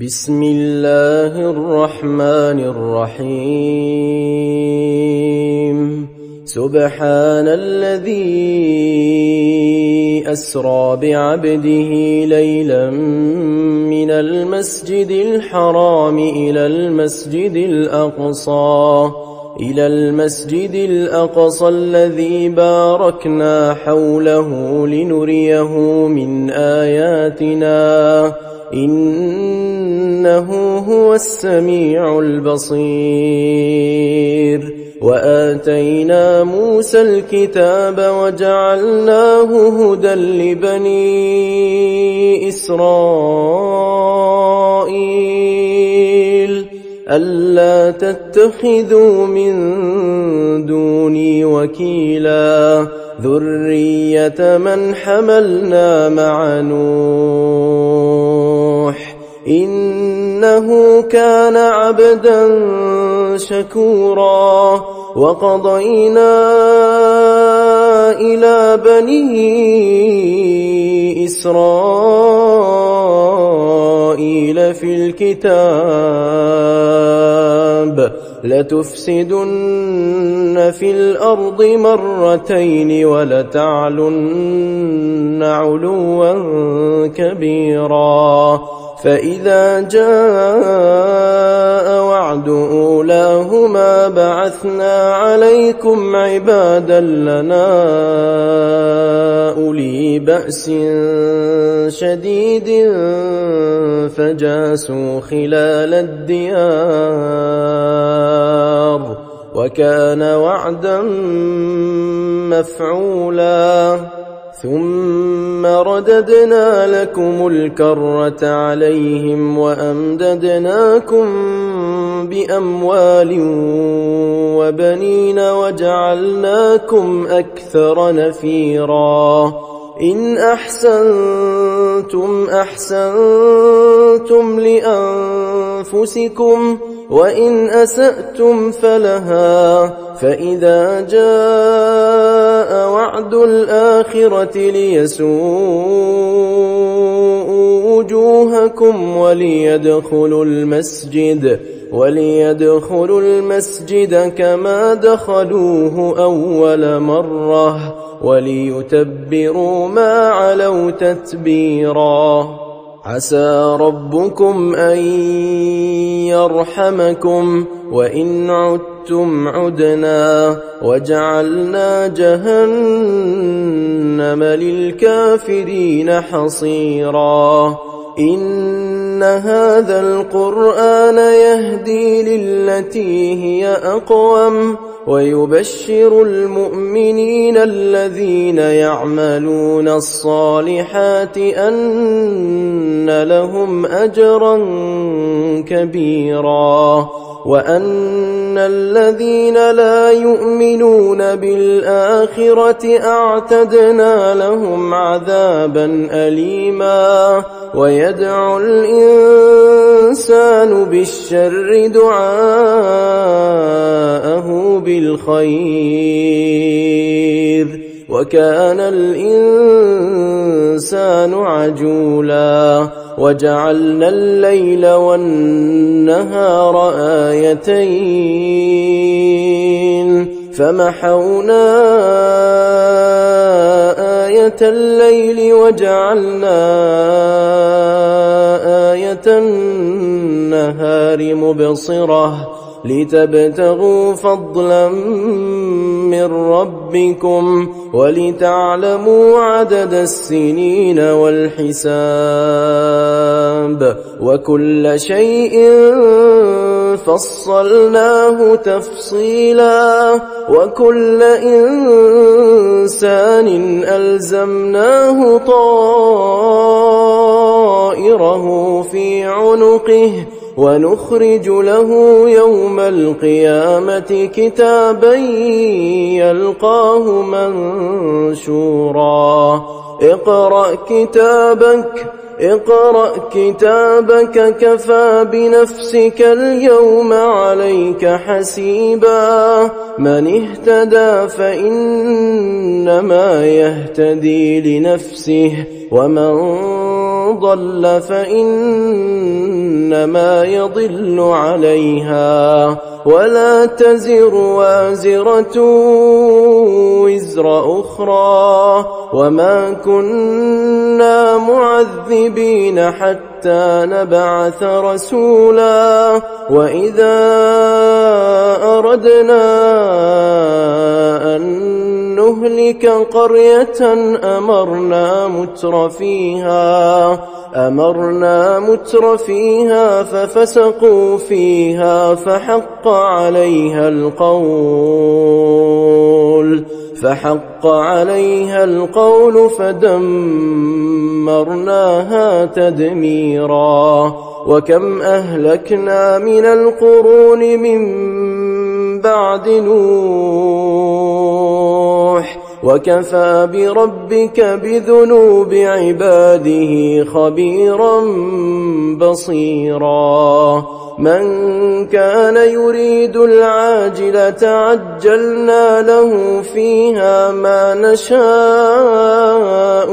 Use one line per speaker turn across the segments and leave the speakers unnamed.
بسم الله الرحمن الرحيم سبحان الذي أسرى بعبده ليلا من المسجد الحرام إلى المسجد الأقصى الذي باركنا حوله لنريه من آياتنا إنه هو السميع البصير وآتينا موسى الكتاب وجعلناه هدى لبني إسرائيل ألا تتخذوا من دوني وكيلا ذرية من حملنا مع نوح إنه كان عبدا شكورا وقضينا إلى بني إسرائيل في الكتاب لتفسدن في الأرض مرتين ولتعلن علوا كبيرا فإذا جاء وعد أولاهما بعثنا عليكم عبادا لنا أولي بأس شديد فجاسوا خلال الديار وكان وعدا مفعولا ثم رددنا لكم الكرة عليهم وأمددناكم بأموال وبنين وجعلناكم أكثر نفيرا إن أحسنتم أحسنتم لأنفسكم وإن أسأتم فلها فإذا جاء وعد الآخرة ليسوءوا وجوهكم وليدخلوا المسجد كما دخلوه أول مرة وليتبروا ما علوا تتبيرا عسى ربكم أن يرحمكم وإن عدتم عدنا وجعلنا جهنم للكافرين حصيرا إن هذا القرآن يهدي للتي هي أقوم ويبشر المؤمنين الذين يعملون الصالحات أن لهم أجرا كبيرا وأن الذين لا يؤمنون بالآخرة أعتدنا لهم عذابا أليما ويدعو الإنسان بالشر دعاءه بالخير وكان الإنسان عجولا وجعلنا الليل والنهار آيتين فمحونا آية الليل وجعلنا آية النهار مبصرة لتبتغوا فضلا من ربكم ولتعلموا عدد السنين والحساب وكل شيء فصلناه تفصيلا وكل إنسان ألزمناه طائره في عنقه ونخرج له يوم القيامة كتابا يلقاه منشورا اقرأ كتابك كفى بنفسك اليوم عليك حسيبا من اهتدى فإنما يهتدي لنفسه ومن ضل فإن إنما يضل عليها ولا تزر وازرة وزر أخرى وما كنا معذبين حتى نبعث رسولا وإذا أردنا أن نهلك قرية أمرنا متر فيها ففسقوا فيها فحق عليها القول فدمرناها تدميرا وكم أهلكنا من القرون من بعد نوح وكفى بربك بذنوب عباده خبيرا بصيرا من كان يريد العاجلة عجلنا له فيها ما نشاء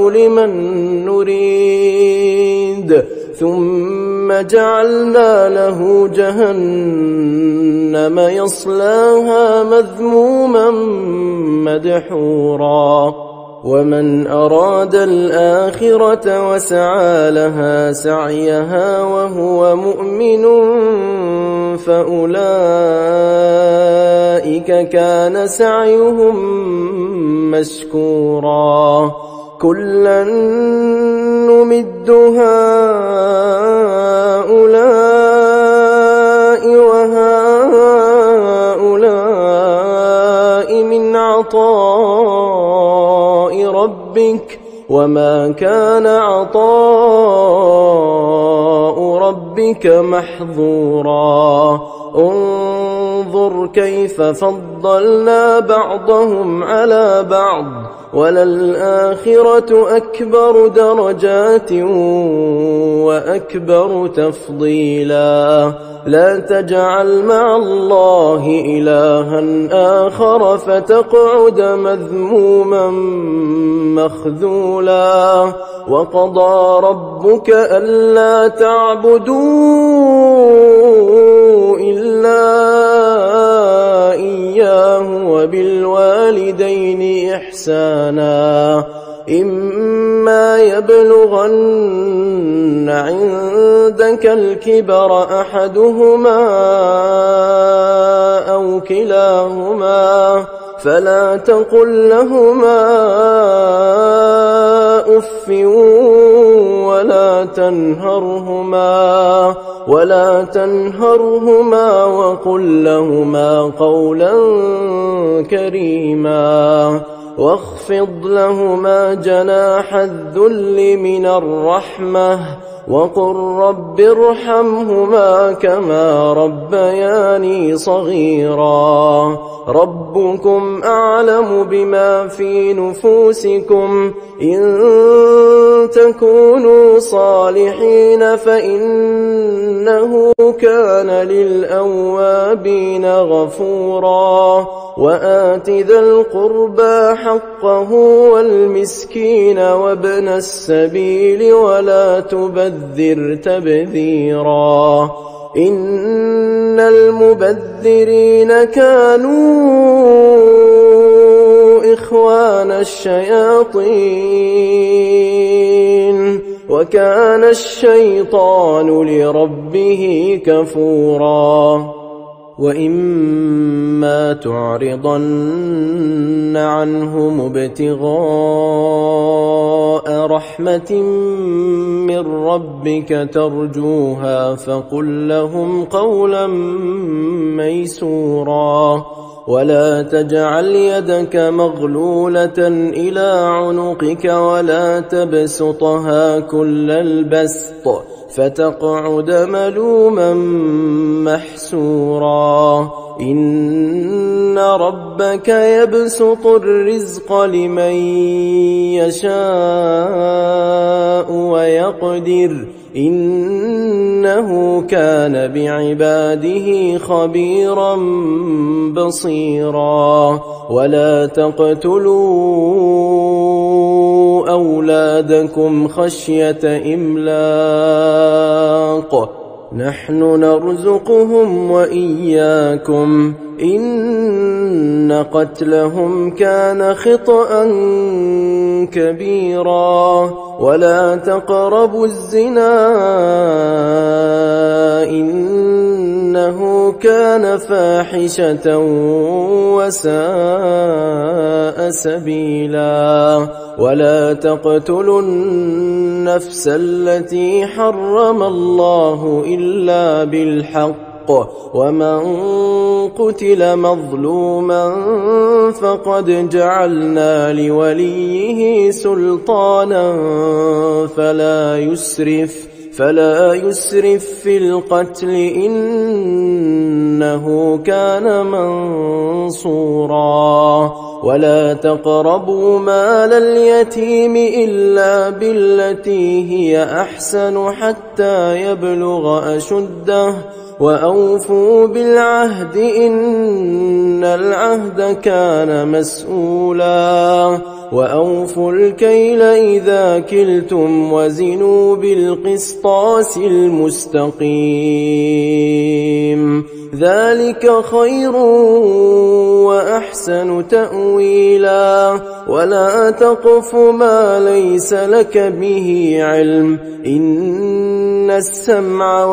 لمن نريد ثم جعلنا له جهنم يصلاها مذموما مدحورا ومن أراد الآخرة وسعى لها سعيها وهو مؤمن فأولئك كان سعيهم مشكورا كلا نمد هؤلاء وهؤلاء من عطاء ربك وما كان عطاء ربك محظورا انظر كيف فضلنا بعضهم على بعض وللآخرة أكبر درجات وأكبر تفضيلا لا تجعل مع الله إلها آخر فتقعد مذموما مخذولا وقضى ربك ألا تعبدوا إلا إياه وبالوالدين إحسانا إما يبلغن عندك الكبر أحدهما أو كلاهما فلا تقل لهما أف ولا تنهرهما وقل لهما قولا كريما واخفض لهما جناح الذل من الرحمة وقل رب ارحمهما كما ربياني صغيرا ربكم أعلم بما في نفوسكم إن تكونوا صالحين فإنه كان للأوابين غفورا وآت ذا القربى حقه والمسكين وابن السبيل ولا تبذر تبذيرا إن المبذرين كانوا إخوان الشياطين وكان الشيطان لربه كفورا وإما تعرضن عنهم ابتغاء رحمة من ربك ترجوها فقل لهم قولا ميسورا ولا تجعل يدك مغلولة إلى عنقك ولا تبسطها كل البسط فتقعد ملوما محسورا إن ربك يبسط الرزق لمن يشاء ويقدر إنه كان بعباده خبيرا بصيرا ولا تقتلوا أولادكم خشية إملاق نحن نرزقهم وإياكم إن قتلهم كان خطأ كبيرا ولا تقربوا الزنا إنه كان فاحشة وساء سبيلا ولا تقتلوا النفس التي حرم الله إلا بالحق ومن قتل مظلوما فقد جعلنا لوليه سلطانا فلا يسرف في القتل إنه كان منصورا ولا تقربوا مال اليتيم إلا بالتي هي أحسن حتى يبلغ أشده وأوفوا بالعهد إن العهد كان مسؤولا وأوفوا الكيل إذا كلتم وزنوا بالقسطاس المستقيم ذلك خير وأحسن تأويلا ولا تقف ما ليس لك به علم إن السمع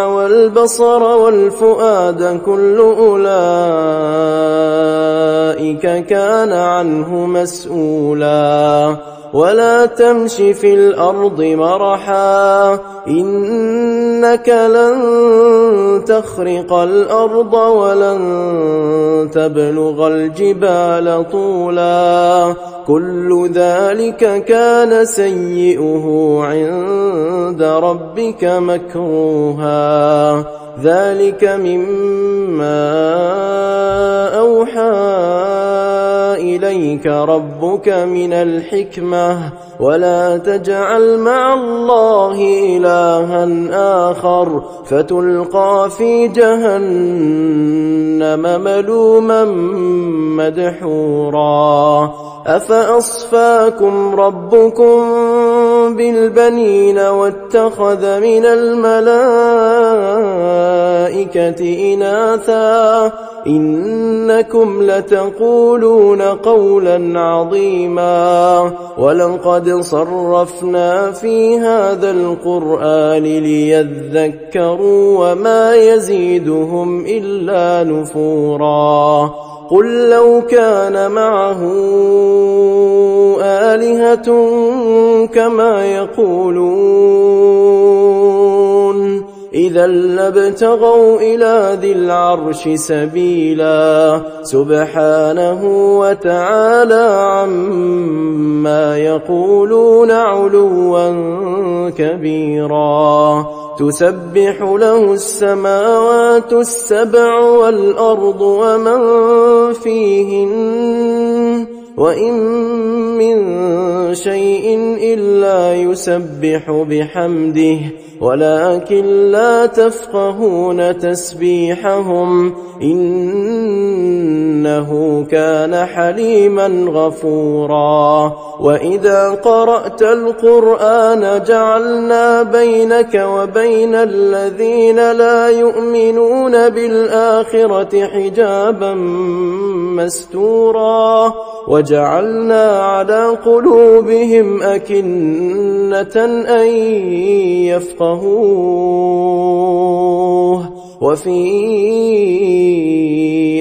والبصر والفؤاد كل أولئك كان عنه مسؤولا ولا تمش في الأرض مرحا إنك لن تخرق الأرض ولن تبلغ الجبال طولا كل ذلك كان سيئه عند ربك مكروها ذلك مما أوحى إليك ربك من الحكمة ولا تجعل مع الله إلها آخر فتلقى في جهنم ملوما مدحورا أفأصفاكم ربكم بالبنين واتخذ من الملائكة إناثا إنكم لتقولون قولا عظيما ولقد صرفنا في هذا القرآن ليذكروا وما يزيدهم إلا نفورا قل لو كان معه آلهة كما يقولون إذا لابتغوا إلى ذي العرش سبيلا سبحانه وتعالى عما يقولون علوا كبيرا تسبح له السماوات السبع والأرض ومن فيهن وإن من شيء إلا يسبح بحمده ولكن لا تفقهون تسبيحهم إنه كان حليما غفورا وإذا قرأت القرآن جعلنا بينك وبين الذين لا يؤمنون بالآخرة حجابا مستورا وجعلنا على قلوبهم أكنة أن يفقهوه وفي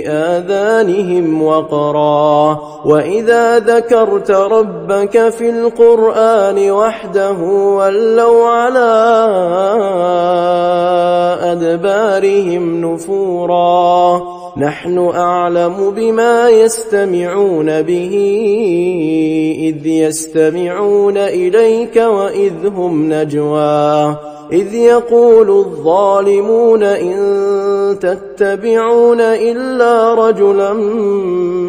آذانهم وقرا وإذا ذكرت ربك في القرآن وحده ولوا على أدبارهم نفورا نحن أعلم بما يستمعون به إذ يستمعون إليك وإذ هم نجوى إذ يقول الظالمون إن تتبعون إلا رجلا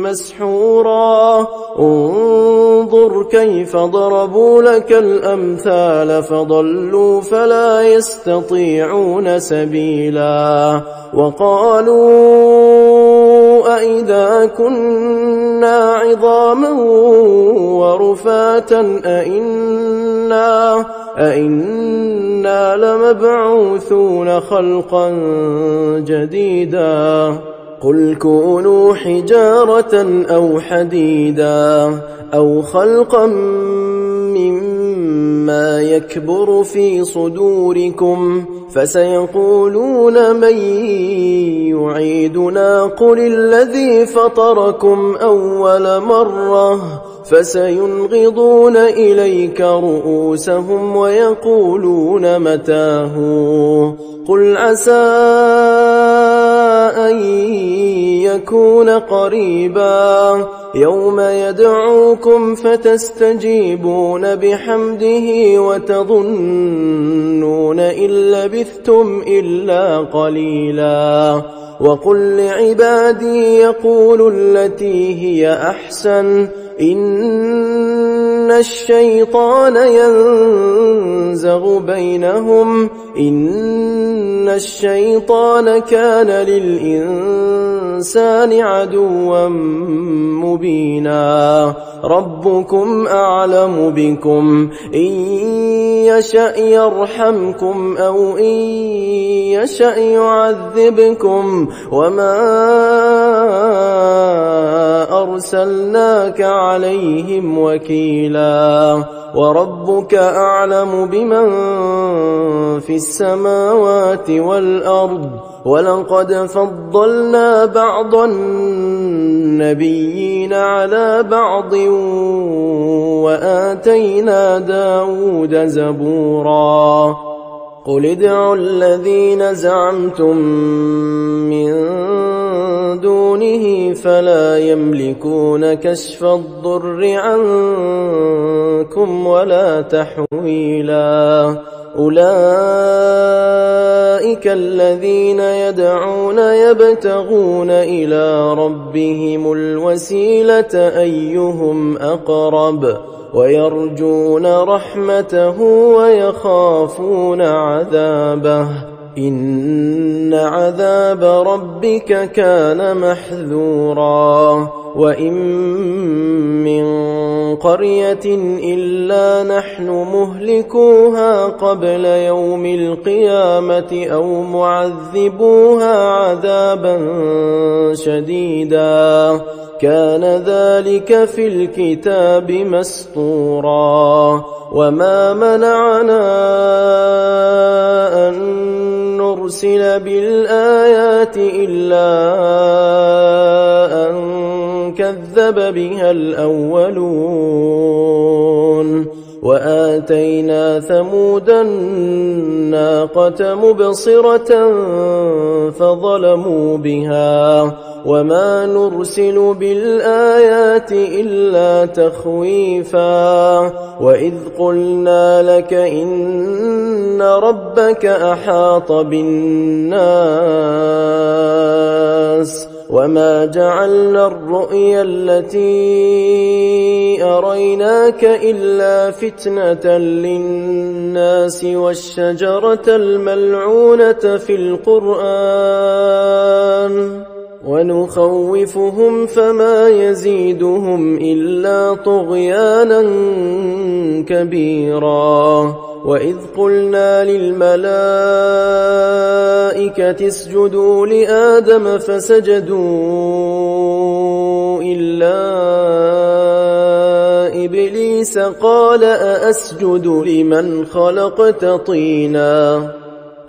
مسحورا انظر كيف ضربوا لك الأمثال فضلوا فلا يستطيعون سبيلا وقالوا أئذا كنا كنا عظاما ورفاتا أئنا لمبعوثون خلقا جديدا قل كونوا حجارة أو حديدا أو خلقا مما يكبر في صدوركم فسيقولون من يعيدنا قل الذي فطركم أول مرة فسينغضون إليك رؤوسهم ويقولون متاه قل عسى أن يكون قريبا يوم يدعوكم فتستجيبون بحمده وتظنون إن لبثتم إلا قليلا وقل لعبادي يقولوا التي هي أحسن إن الشيطان ينزغ بينهم إن الشيطان كان للإنسان عدوا مبينا ربكم أعلم بكم إن يشأ يرحمكم أو إن يشأ يعذبكم وما أرسلناك عليهم وكيلا وربك أعلم بمن في السماوات والأرض ولقد فضلنا بعض النبيين على بعض وآتينا داود زبورا قل ادعوا الذين زعمتم من دونه فلا يملكون كشف الضر عنكم ولا تحويلا أولئك الذين يدعون يبتغون إلى ربهم الوسيلة أيهم أقرب ويرجون رحمته ويخافون عذابه إن عذاب ربك كان محذورا وإن من قرية إلا نحن مهلكوها قبل يوم القيامة أو معذبوها عذابا شديدا كان ذلك في الكتاب مسطورا وما منعنا أن نرسل بالآيات إلا أن كذب بها الأولون وآتينا ثمود الناقة مبصرة فظلموا بها وما نرسل بالآيات إلا تخويفا وإذ قلنا لك إن ربك أحاط بالناس وما جعلنا الرؤيا التي أريناك إلا فتنة للناس والشجرة الملعونة في القرآن ونخوفهم فما يزيدهم إلا طغيانا كبيرا وإذ قلنا للملائكة اسجدوا لآدم فسجدوا إلا إبليس قال أأسجد لمن خلقت طينا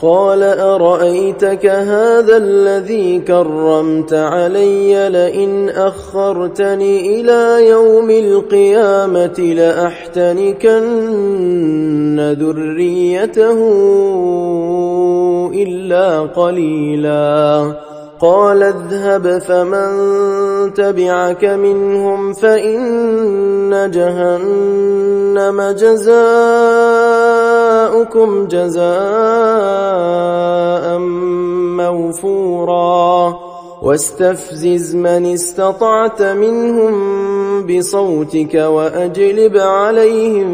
قال أرأيتك هذا الذي كرمت علي لئن أخرتني إلى يوم القيامة لأحتنكن ذريته إلا قليلا قال اذهب فمن تبعك منهم فإن جهنم جزاؤكم جزاء موفورا واستفزز من استطعت منهم بصوتك وأجلب عليهم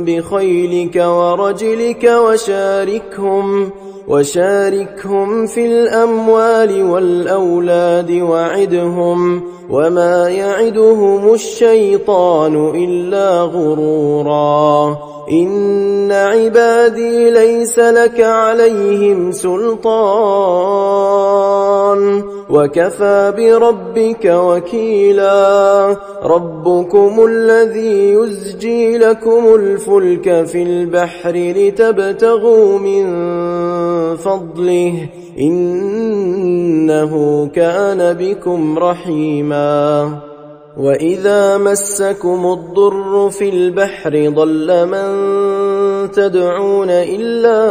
بخيلك ورجلك وشاركهم في الأموال والأولاد وعدهم وما يعدهم الشيطان إلا غرورا إن عبادي ليس لك عليهم سلطان وكفى بربك وكيلا ربكم الذي يزجي لكم الفلك في البحر لتبتغوا من فضله إنه كان بكم رحيما وإذا مسكم الضر في البحر ضل من تدعون إلا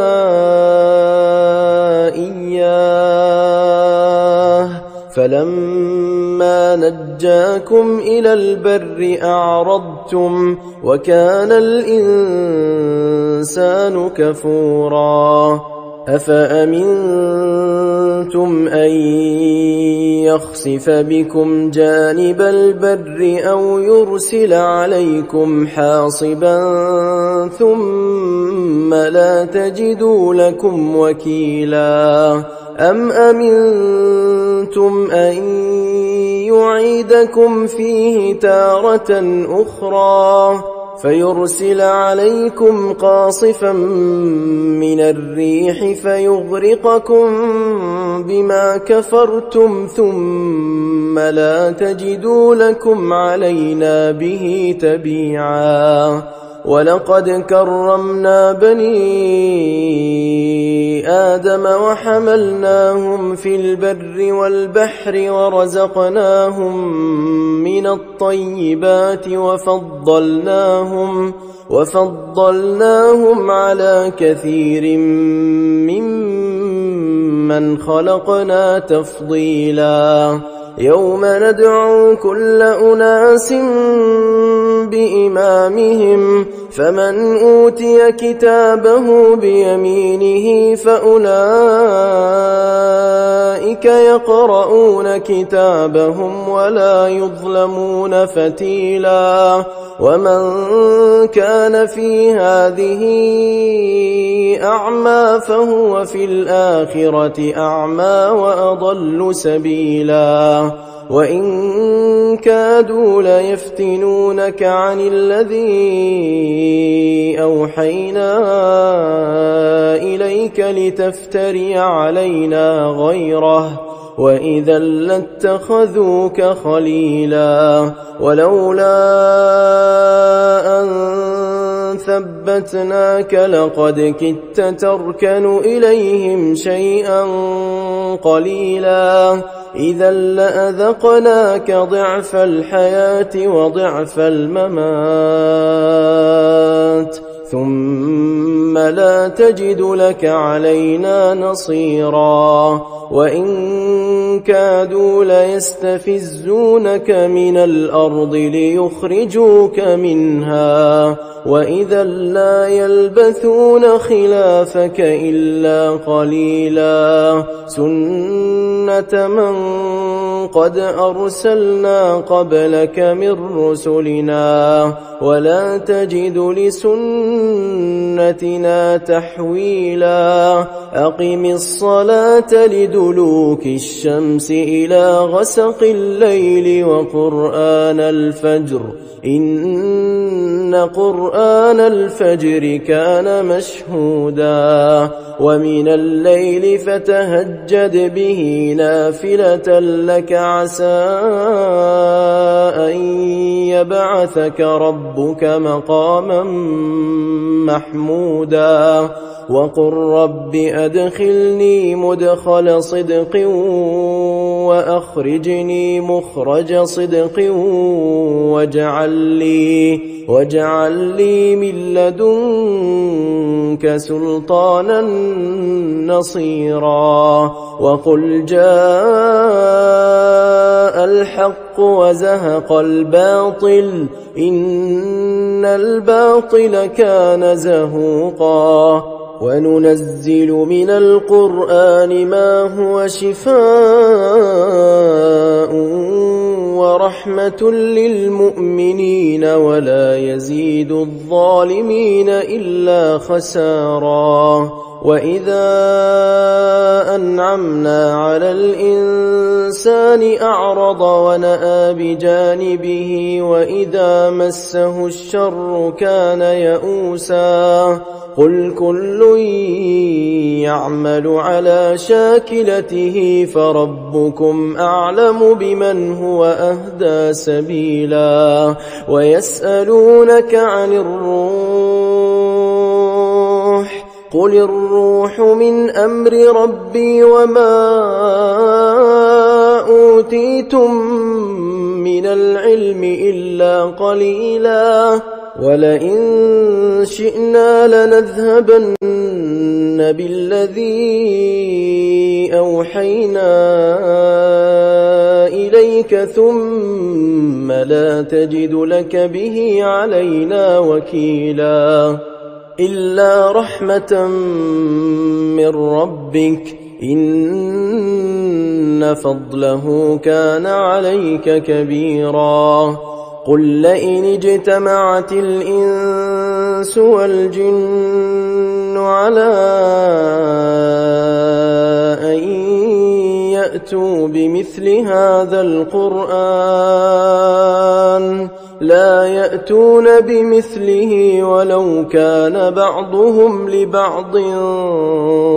إياه فلما نجاكم إلى البر أعرضتم وكان الإنسان كفورا أفأمنتم أن يخسف بكم جانب البر أو يرسل عليكم حاصبا ثم لا تجدوا لكم وكيلا أم أمنتم أن يعيدكم فيه تارة أخرى فيرسل عليكم قاصفا من الريح فيغرقكم بما كفرتم ثم لا تجدوا لكم علينا به تبيعا ولقد كرمنا بني آدم وحملناهم في البر والبحر ورزقناهم من الطيبات وفضلناهم على كثير ممن خلقنا تفضيلا يوم ندعو كل أناس بإمامهم فمن أوتي كتابه بيمينه فأولئك يقرؤون كتابهم ولا يظلمون فتيلا ومن كان في هذه أعمى فهو في الآخرة أعمى وأضل سبيلا وإن كادوا ليفتنونك عن الذي أوحينا إليك لتفتري علينا غيره وإذا لاتخذوك خليلا ولولا أن ثبتناك لقد كدت تركن إليهم شيئا قليلا إذا لأذقناك ضعف الحياة وضعف الممات ثم لا تجد لك علينا نصيرا وإن كادوا ليستفزونك من الأرض ليخرجوك منها وإذا لا يلبثون خلافك إلا قليلا سنة من قد أرسلنا قبلك من رسلنا ولا تجد لسنتنا تحويلا أقم الصلاة لدلوك الشمس إلى غسق الليل وقرآن الفجر إن قرآن الفجر كان مشهودا ومن الليل فتهجد به نافلة لك عسى أن يبعثك ربك مقاما محمودا وقل رب أدخلني مدخل صدق وأخرجني مخرج صدق واجعل لي من لدنك سلطانا نصيرا وقل جاء الحق وزهق الباطل إن الباطل كان زهوقا وننزل من القرآن ما هو شفاء ورحمة للمؤمنين ولا يزيد الظالمين إلا خسارا وإذا أنعمنا على الإنسان أعرض ونأى بجانبه وإذا مسه الشر كان يئوسا قل كل يعمل على شاكلته فربكم أعلم بمن هو أهدى سبيلا ويسألونك عن الروح قل الروح من أمر ربي وما أوتيتم من العلم إلا قليلا ولئن شئنا لنذهبن بالذي أوحينا إليك ثم لا تجد لك به علينا وكيلا إلا رحمة من ربك إن فضله كان عليك كبيرا قل لئن اجتمعت الإنس والجن على أن يأتوا بمثل هذا القرآن لا يأتون بمثله ولو كان بعضهم لبعض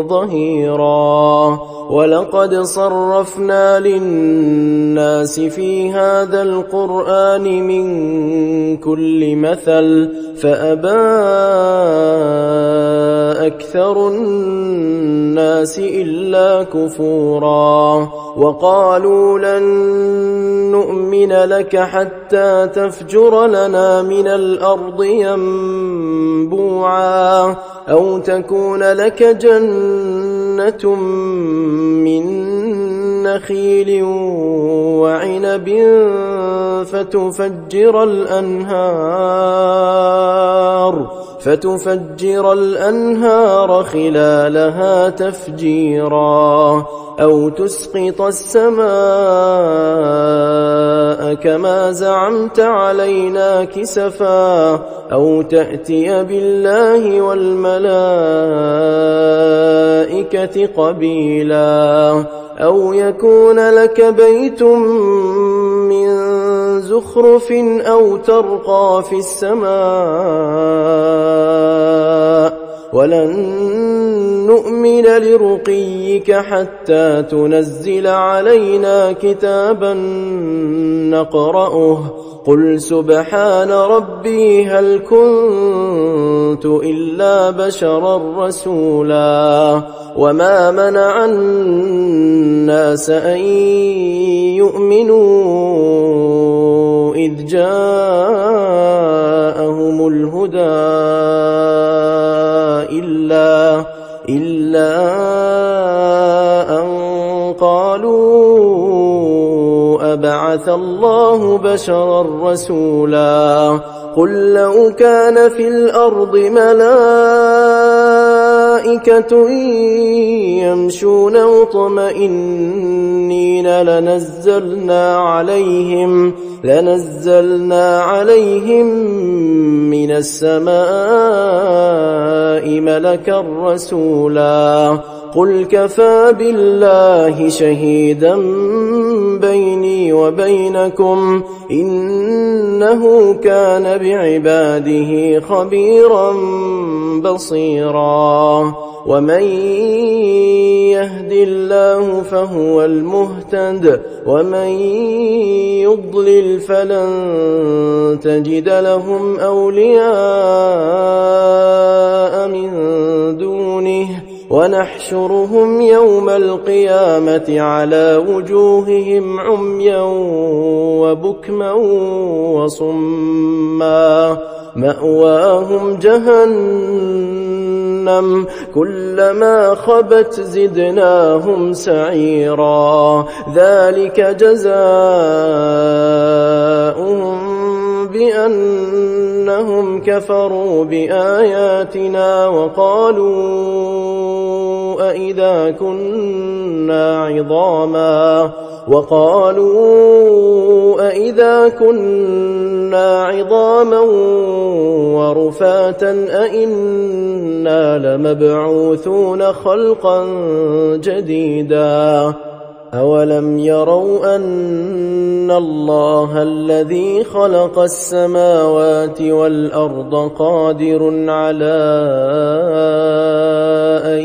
ظهيرا ولقد صرفنا للناس في هذا القرآن من كل مثل فأبى أكثر الناس إلا كفورا وقالوا لن نؤمن لك حتى تفجر لنا من الأرض ينبوعا أو تكون لك جنة من نخيل وعنب فتفجر الأنهار خلالها تفجيرا أو تسقط السماء كما زعمت علينا كسفا أو تأتي بالله والملائكة قبيلا أو يكون لك بيت من زخرف أو ترقى في السماء ولن نؤمن لرقيك حتى تنزل علينا كتابا نقرأه قل سبحان ربي هل كنت إلا بشرا رسولا وما منع الناس أن يؤمنوا إذ جاءهم الهدى إلا أن قالوا أبعث الله بشرا رسولا قل لو كان في الأرض ملائكة يمشون مطمئنين لنزلنا عليهم من السماء ملكا رسولا قل كفى بالله شهيدا بيني وبينكم إنه كان بعباده خبيرا بصيرا ومن يهد الله فهو المهتد ومن يضلل فلن تجد لهم أولياء من دونه ونحشرهم يوم القيامة على وجوههم عميا وبكما وصما مأواهم جهنم كلما خبت زدناهم سعيرا ذلك جزاؤهم بأنهم كفروا بآياتنا وقالوا أإذا كنا عظاما أإذا كنا عظاما ورفاتا أإنا لمبعوثون خلقا جديدا أولم يروا أن الله الذي خلق السماوات والأرض قادر على أن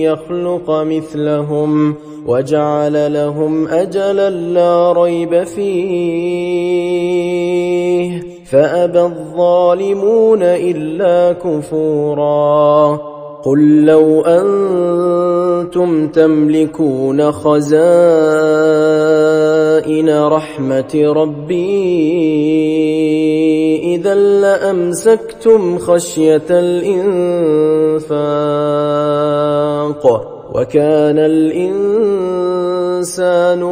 يخلق مثلهم وجعل لهم أجلا لا ريب فيه فأبى الظالمون إلا كفورا قل لو أنتم تملكون خزائن رحمة ربي إذا لأمسكتم خشية الإنفاق وكان الإنسان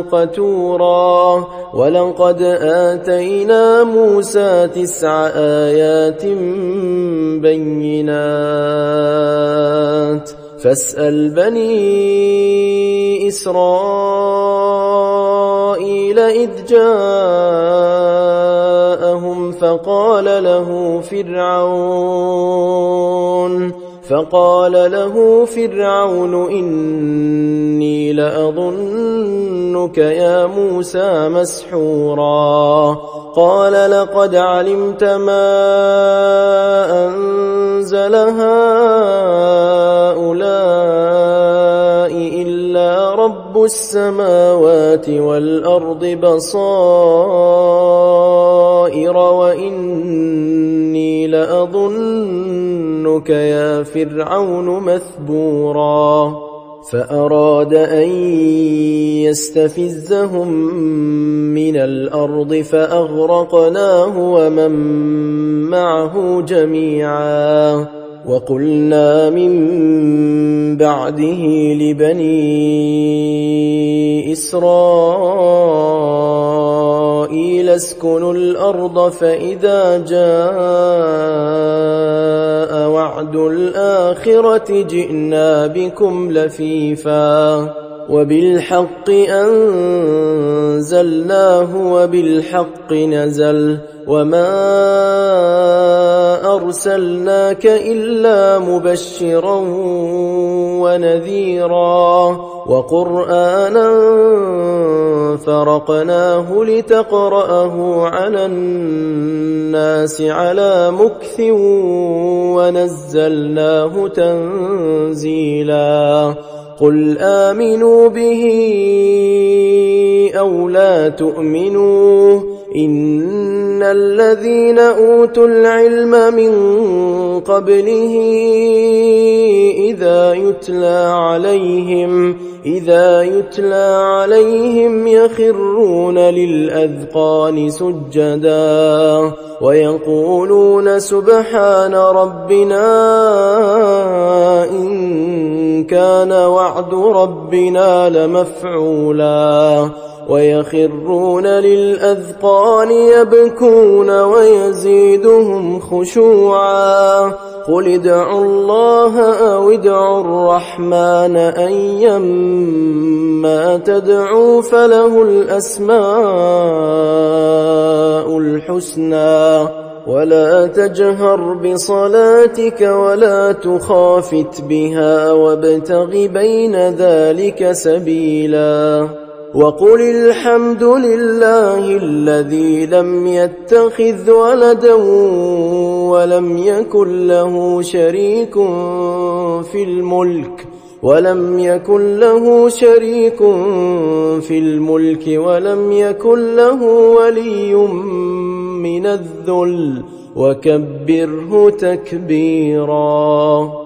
قتورا ولقد آتينا موسى 9 آيات بينات فاسأل بني إسرائيل إذ جاءهم فقال له فرعون إني لأظنك يا موسى مسحورا قال لقد علمت ما أنزل هؤلاء إلا رب السماوات والأرض بصائر وإني لأظنك يا فرعون مثبورا فأراد أن يستفزهم من الأرض فأغرقناه ومن معه جميعا وقلنا من بعده لبني إسرائيل اسكنوا الأرض فإذا جاء وعد الآخرة جئنا بكم لفيفا وبالحق أنزلناه وبالحق نزل وما أرسلناك إلا مبشرا ونذيرا وقرآنا فرقناه لتقرأه على الناس على مكث ونزلناه تنزيلا قل آمنوا به أو لا تؤمنوا إن الذين أوتوا العلم من قبله إذا يتلى عليهم يخرون للأذقان سجدا ويقولون سبحان ربنا إن كان وعد ربنا لمفعولا ويخرون للأذقان يبكون ويزيدهم خشوعا قل ادعوا الله أو ادعوا الرحمن أيما تدعوا فله الأسماء الحسنى ولا تجهر بصلاتك ولا تخافت بها وابتغ بين ذلك سبيلا وقل الحمد لله الذي لم يتخذ ولدا ولم يكن له شريك في الملك ولم يكن له ولي من الذل وكبره تكبيرا.